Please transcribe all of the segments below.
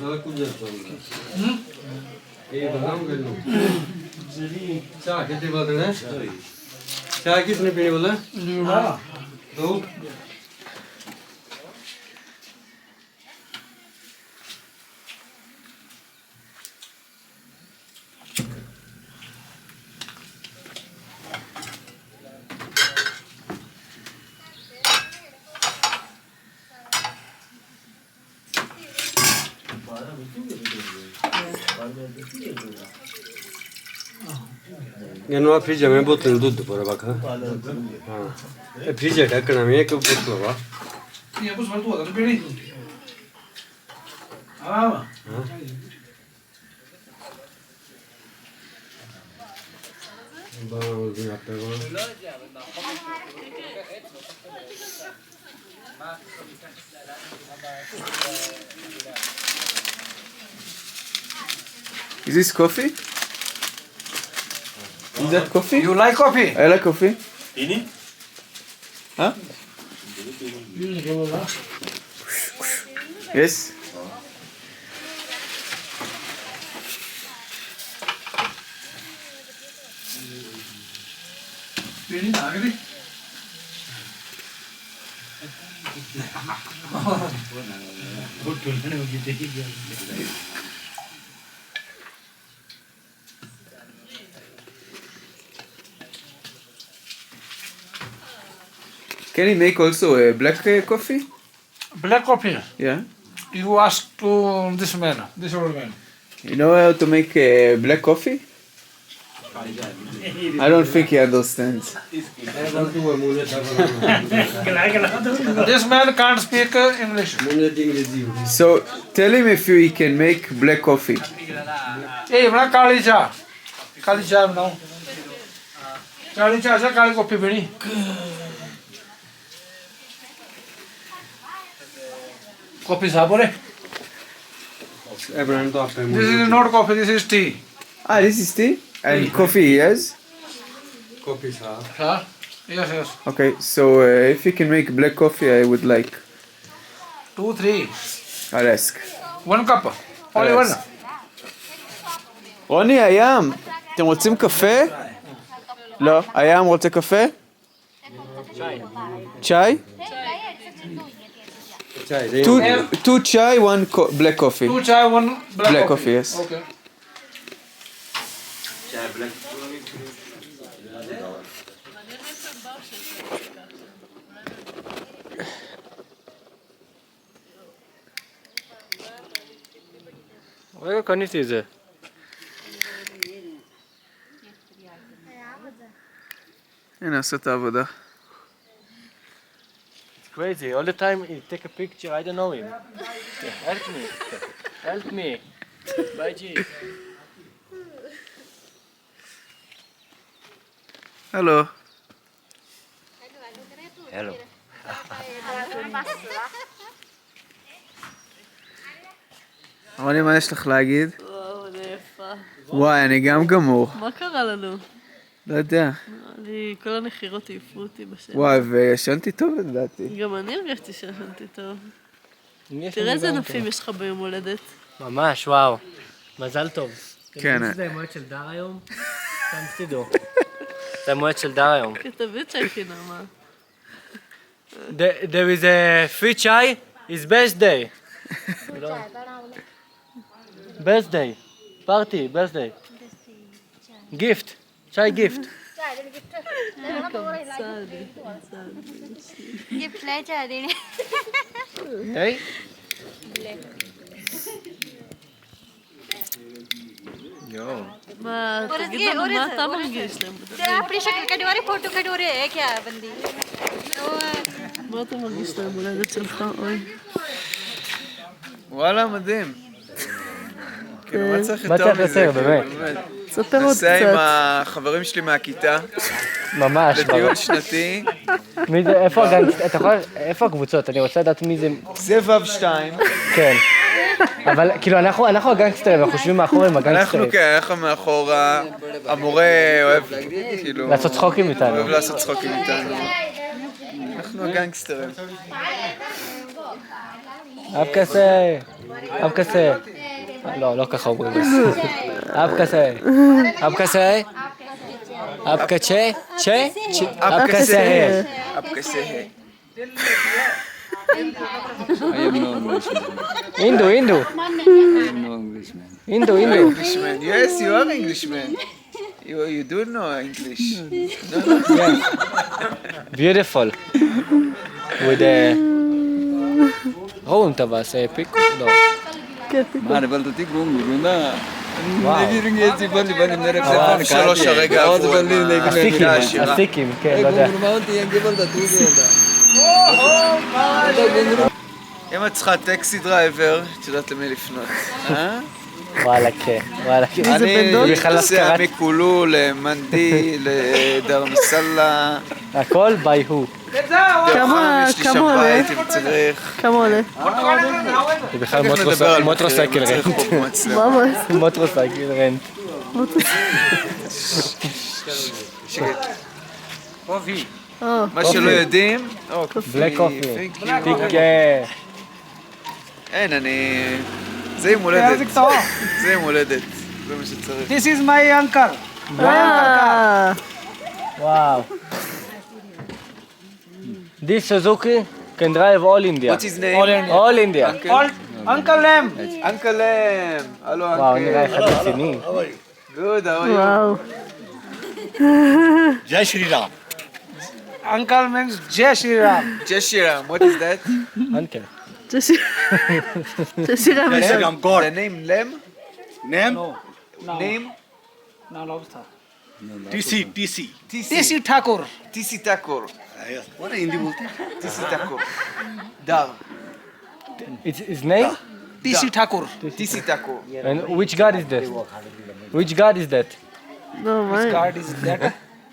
चाय कितने बोतल है? चाय कितने पीने बोला? दो। गन्वा फ्रिज में बोतल दूध पड़ा बाका हाँ फ्रिज है ढक्कन में एक बोतल हुआ ये बस वाला तो पीनी हाँ बहुत दिन आपने को Is this coffee? Is that coffee? You like coffee? I like coffee. Ini? Huh? Yes. पीनी ना करी Can you make also a black coffee? Black coffee. Yeah. You ask to this man, this old man. You know how to make a black coffee? I don't think he understands. This man can't speak English. So tell him if he can make black coffee. Hey, बना काली चाय बनाओ काली चाय से काली कॉफी पीनी कॉफी साहब बोले ब्रांड तो आपने This is not coffee, this is tea. Ah, this is tea and coffee, yes. Coffee साहब हाँ, yes, yes. Okay, so if you can make black coffee, I would like. 2, 3. I'll ask. 1 cup. Only one. רוני, הים, אתם רוצים קפה? לא, הים רוצה קפה? צ'אי? चाय Two chai, one black coffee. 2 chai, 1 Black coffee, yes. Okay. 왜 קניתי את זה? הנה, עשה את העבודה. Crazy. All the time he take a picture. I don't know him. Help me. Help me. Bye, G. הלו. Hello. רוני, מה יש לך להגיד? וואו, אני יפה. וואי, אני גם גמור. מה קרה לנו? לא יודע. כל הנחירות העיפו אותי בשם. וואי, וישנתי טוב לדעתי. גם אני הרגשתי שישנתי טוב. תראה איזה נופים יש לך ביום הולדת. ממש, וואו. מזל טוב. כן. זה המועד של דר היום? סתם תדעו. זה המועד של דר היום. כתבי צ'אי חינמה. There is a free chai, it's birthday. Birthday. Party, birthday. Gift. Chai gift. Gift ले जा रही है Hey? מה, תגיד לנו מה אתה מרגיש להם? तेरा अपनी शक्ल कटवा रही फोटो कटवा रही है क्या बंदी מה אתה מרגיש להם הולדת שלך? אוי. וואלה, מדהים. כאילו, מה צריך מה יותר צריך מזה? יותר, באמת? ספר עוד נוסע עם קצת. החברים שלי מהכיתה, ממש. לטיול שנתי. מי זה, איפה הגנגסטר? אתה יכול, איפה הקבוצות? אני רוצה לדעת מי זה. זה ו'2. כן. אבל כאילו אנחנו הגנגסטרים, אנחנו חושבים מאחור עם הגנגסטרים. אנחנו כן, אנחנו מאחורה, המורה אוהב, כאילו... לעשות צחוקים איתנו. אוהב לעשות צחוקים איתנו. אנחנו הגנגסטרים. אב כסה. לא, לא ככה אומרים. אפקה סה. אפקה סה. אפקה צ'ה. צ'ה. אפקה סה. आपके से है אינדו, אינדו. אינדו, אינדו. Englishman. Yes, you are Englishman. You do know English. Beautiful. With the... Oh, אתה ועשה פיק? לא. שלוש הרגע עברו עם הסטיקים, השירה. הסטיקים, כן, לא יודע. אם את צריכה טקסי דרייבר, את יודעת למי לפנות. וואלה, כן. וואלה, כן. אני בכלל נוסע הזכרת. מכולו למנדי, לדרמסלה. הכל by who. כמה- יש לי כמה שם עולה? בית אם צריך. כמה עולה? זה בכלל אחר כך נדבר על מוטרוסייקל מחירים, רנט. צריך פה מצלמה. ממש. מוטרוסייקל רנט. שקט. קופי. מה שלא יודעים, בלק קופי. Thank you. טיק... אין, אני... זה יום הולדת. זה יום הולדת. זה מה שצריך. This is my uncle. וואו. This Suzuki can drive all India. What's his name? All India. Uncle Lem. Uncle Lem. הלו וואו, נראה אנקל. אחד רציני. Good, how are you? וואו. Uncle means Jai Shri Ram. Jai Shri Ram. What is that? אנקל. ששירה משם. The name Lem? No. Name? No, no, sir. TC. TC Thakur. TC Thakur. TC Thakur. Dar. It's his name? TC Thakur. TC Thakur. And which god is that? Which god is that? לא, מה? God is that.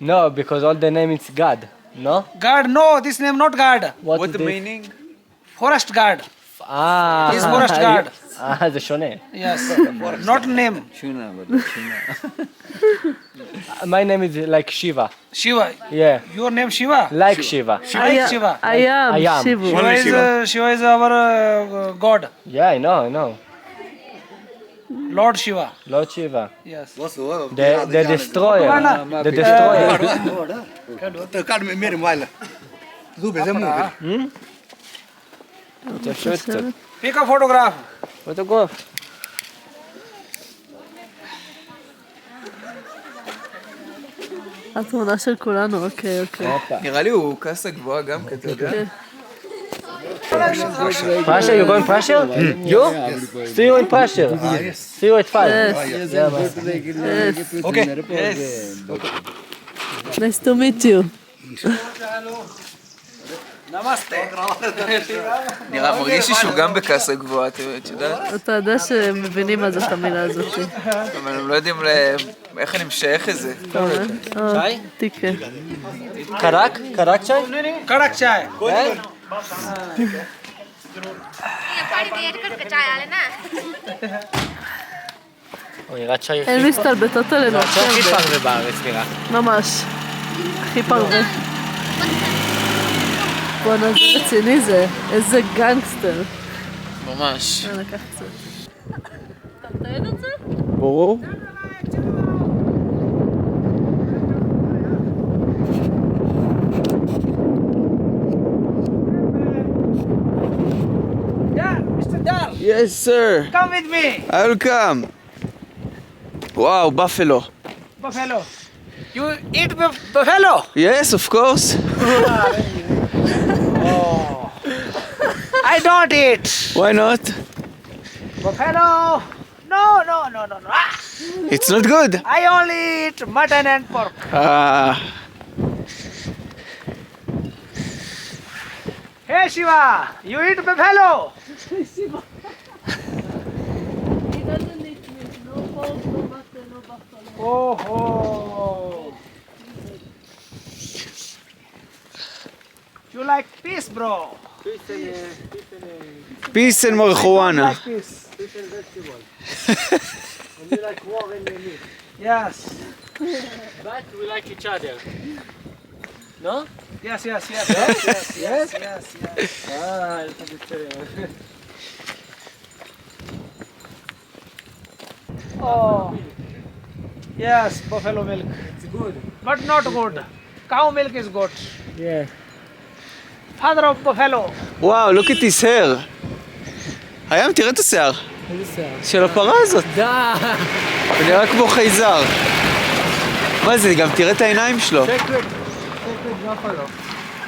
No, because all the name is God. No? God, no, this name not God. What is the this? meaning? Forest God. He's forest god. זה שונה. Yes. Not name. My name is like Shiva. Shiva. Yeah. Your name Shiva. Like Shiva. Like Shiva. הים, הים. שיבו. Shiva is our God. Yeah, I know. Lord Shiva. Lord Shiva. Yes. The destroyer. The destroyer. תשאיר קצת. Pick a photograph. פוטוגרף. התמונה של כולנו, אוקיי. נראה לי הוא קאסה גבוהה גם, כי אתה יודע. Pressure, you going pressure? You? See you in pressure. See you at 5. אוקיי. Nice to meet you. נראה, מרגיש לי שהוא גם בקאסה גבוהה, את יודעת? אתה יודע שהם מבינים מה זאת המילה הזאת. אבל הם לא יודעים איך אני משייך את זה. Chai? תיקה. Karak? Karak chai? Karak chai. הוא נראה צ'אי הן מסתלבטות עלינו. הכי פרווה בארץ נראה. ממש. הכי פרווה. בואנה, זה רציני זה. איזה גנגסטר. ממש. לקח קצת. אתה מתעד את זה? ברור. Yeah, Mr. Dar. Yes, sir. Come with me. I'll come. וואו, בפלו. Buffalo. You eat buffalo? Yes, of course. I don't eat. Why not? Buffalo. No. Ah, It's not good. I only eat mutton and pork. Hey Shiva, you eat buffalo? Oh. You like peace, bro? Peace and marijuana. Like peace. Yes. But we like each other. No? Yes. Oh. Yes, buffalo milk. It's good. But not good. Cow milk is good. Yeah. Father of buffalo. וואו, look at his hair. הים, תראה את השיער. איזה שיער? של הפרה הזאת. די! הוא נראה כמו חייזר. מה זה, גם תראה את העיניים שלו. סקרט בפלו.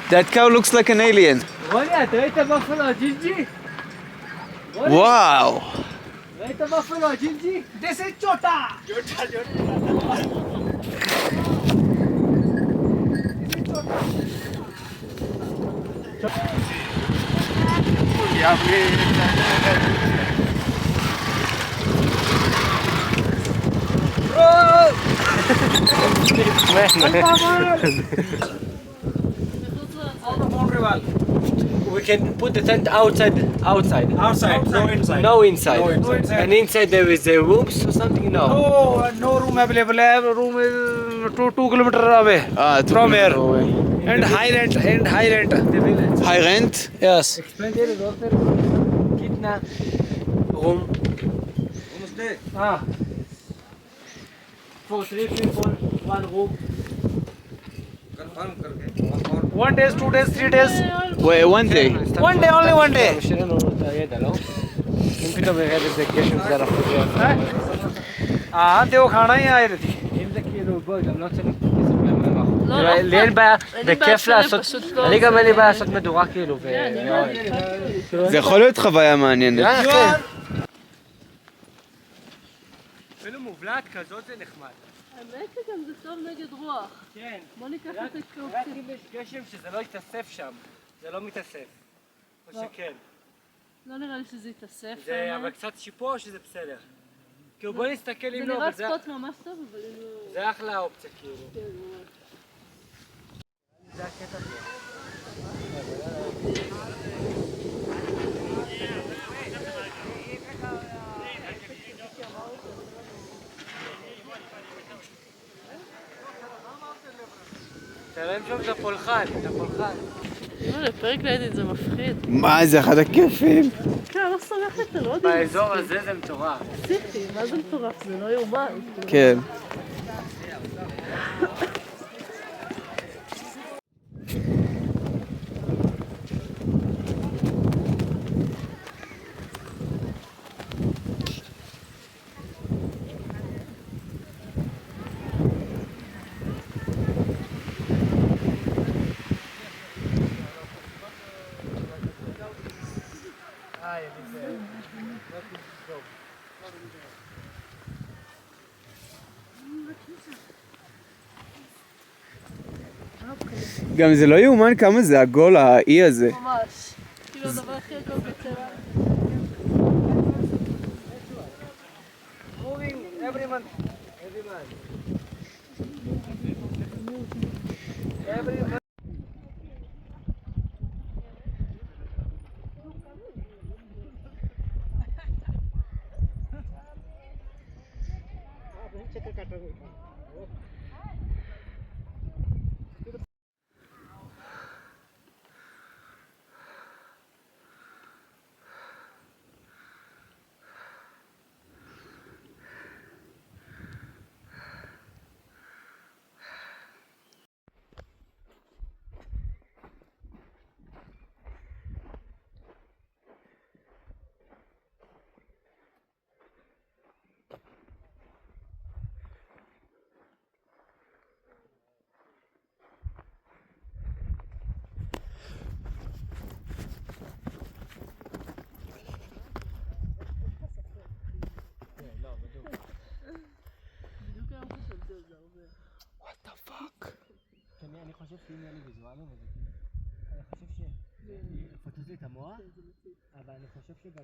That cow looks like an alien. רוני, אתה ראית בפלו, ג'ינג'י? וואו. ראית בפלו, ג'ינג'י? This is chota. We can put the tent outside. Outside, no inside. No inside. No inside. And inside there is a rooms or something? No. No, no room available. Room is 2 kilometers away from here. And high rent. High rent? Yes. Explain there is also kitna room. Ah. For 3 people, 1 room. 1 day, 2 days, 3 days. Wait, one day. 1 day, only 1 day. שיהיה לנו את הידע, לא? אם פתאום ירד איזה גשם זה אנחנו हाँ तो खाना ही आए रहती אם זה כאילו, בואי, גם לא צריך כסף מהמלח. לא, לא לי אין בעיה, אין זה לי בעיה כיף לעשות, פשוט לא אני גם זה- אין לי בעיה לעשות מדורה כאילו, אני זה יכול להיות חוויה מעניינת. אפילו מובלעת כזאת זה נחמד. האמת שגם זה טוב נגד רוח. כן. בוא ניקח את רק הקופסה. אם יש גשם שזה לא יתאסף שם, זה לא מתאסף. או שכן. לא נראה לי שזה יתאסף. זה האמת. אבל קצת שיפור או שזה בסדר? כאילו בוא נסתכל זה אם לא, נראה אבל זה- ספוט ממש טוב, אבל אם לא... זה אחלה אופציה כאילו. כן, ממש. זה הקטע פה. תראה שם את הפולחן, לא, לפרגליידית זה מפחיד. מה, זה אחד הכיפים. כן, לא סומכת, אתה לא יודע. באזור הזה זה מטורף. פסיכי, מה זה מטורף? זה לא יאומן. כן. גם זה לא יאומן כמה זה עגול האי הזה. ממש. כאילו הדבר הכי הכל בצלם. moving every month. Every month. אני חושב שאם יהיה לי ויזואלים, אני חושב שפוצץ לי את המוח, אבל אני חושב שגם